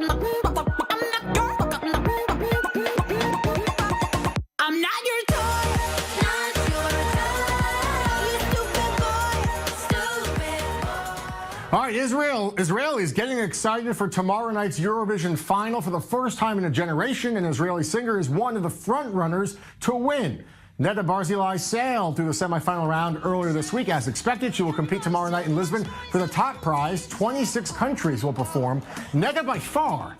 I'm not your toy, not your toy, you stupid boy, stupid boy. All right, Israel is getting excited for tomorrow night's Eurovision final. For the first time in a generation, an Israeli singer is one of the front runners to win. Netta Barzilay sailed through the semifinal round earlier this week. As expected, she will compete tomorrow night in Lisbon for the top prize. 26 countries will perform. Netta, by far,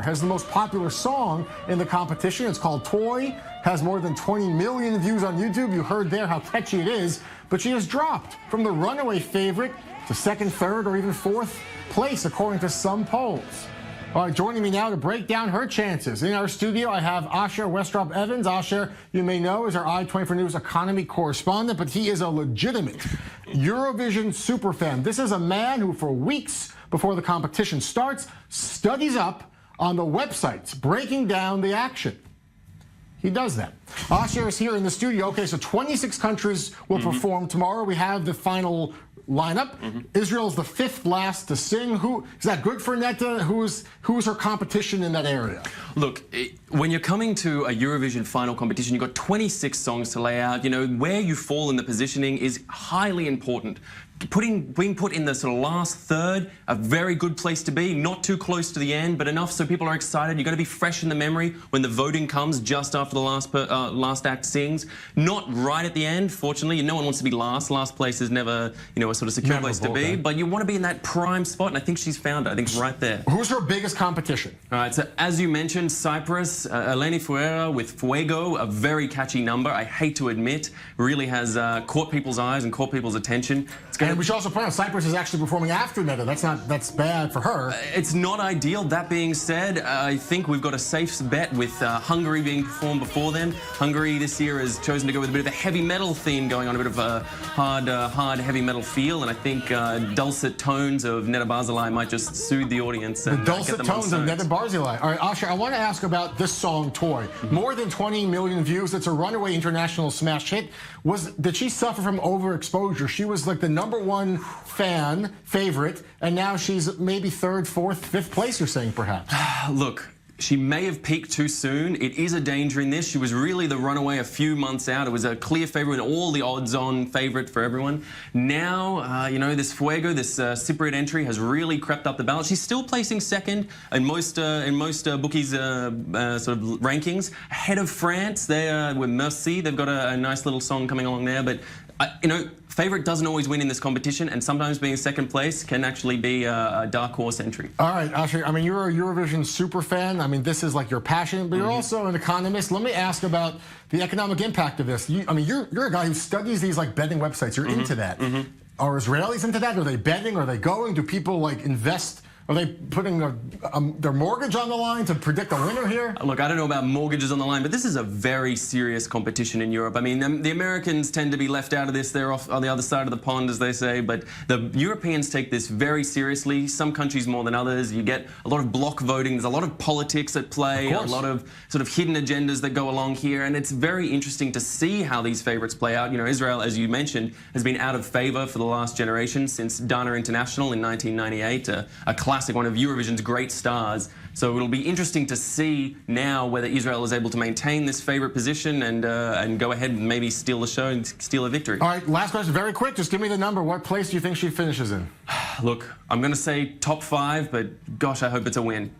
has the most popular song in the competition. It's called Toy, has more than 20 million views on YouTube. You heard there how catchy it is, but she has dropped from the runaway favorite to second, third, or even fourth place, according to some polls. All right, joining me now to break down her chances. In our studio, I have Asher Westropp-Evans. Asher, you may know, is our I-24 News economy correspondent, but he is a legitimate Eurovision superfan. This is a man who, for weeks before the competition starts, studies up on the websites, breaking down the action. He does that. Asher is here in the studio. Okay, so 26 countries will perform tomorrow. We have the final lineup. Israel's the fifth last to sing. Who is that good for Netta? Who's her competition in that area? Look, when you're coming to a Eurovision final competition, you've got 26 songs to lay out. You know, where you fall in the positioning is highly important. Being put in the sort of last third, a very good place to be, not too close to the end, but enough so people are excited. You've got to be fresh in the memory when the voting comes just after the last act sings. Not right at the end, fortunately. No one wants to be last. Last place is never, you know, a sort of secure place to be. But you want to be in that prime spot, and I think she's found it. I think it's right there. Who's her biggest competition? All right, so as you mentioned, Cyprus, Eleni Fuera with Fuego, a very catchy number. I hate to admit, really has caught people's eyes and caught people's attention. And we should also point out Cyprus is actually performing after Netta. That's bad for her. It's not ideal. That being said, I think we've got a safe bet with Hungary being performed before them. Hungary this year has chosen to go with a bit of a heavy metal theme going on, a bit of a hard heavy metal feel, and I think dulcet tones of Netta Barzilay might just soothe the audience. And the dulcet tones of Netta Barzilay. All right, Asher, I want to ask about this song, Toy. More than 20 million views. It's a runaway international smash hit. Did she suffer from overexposure? She was like the #1 favorite, and now she's maybe third, fourth, fifth place, you're saying, perhaps. Look, she may have peaked too soon. It is a danger in this. She was really the runaway a few months out. It was a clear favorite, all the odds-on favorite for everyone. Now, you know, this Fuego, this Cypriot entry has really crept up the balance. She's still placing second in most bookies' sort of rankings, ahead of France. They with Merci, they've got a nice little song coming along there, but you know, favorite doesn't always win in this competition, and sometimes being second place can actually be a dark horse entry. All right, Asher, I mean, you're a Eurovision super fan. I mean, this is like your passion, but you're also an economist. Let me ask about the economic impact of this. I mean, you're a guy who studies these like betting websites. You're into that. Are Israelis into that? Are they betting? Are they going? Do people like invest? Are they putting their mortgage on the line to predict a winner here? Look, I don't know about mortgages on the line, but this is a very serious competition in Europe. I mean, the Americans tend to be left out of this. They're off on the other side of the pond, as they say, but the Europeans take this very seriously, some countries more than others. You get a lot of block voting. There's a lot of politics at play, a lot of sort of hidden agendas that go along here, and it's very interesting to see how these favorites play out. You know, Israel, as you mentioned, has been out of favor for the last generation since Dana International in 1998, a classic, one of Eurovision's great stars. So it'll be interesting to see now whether Israel is able to maintain this favorite position and go ahead and maybe steal the show and steal a victory. All right, last question, very quick. Just give me the number. What place do you think she finishes in? Look, I'm going to say top 5, but gosh, I hope it's a win.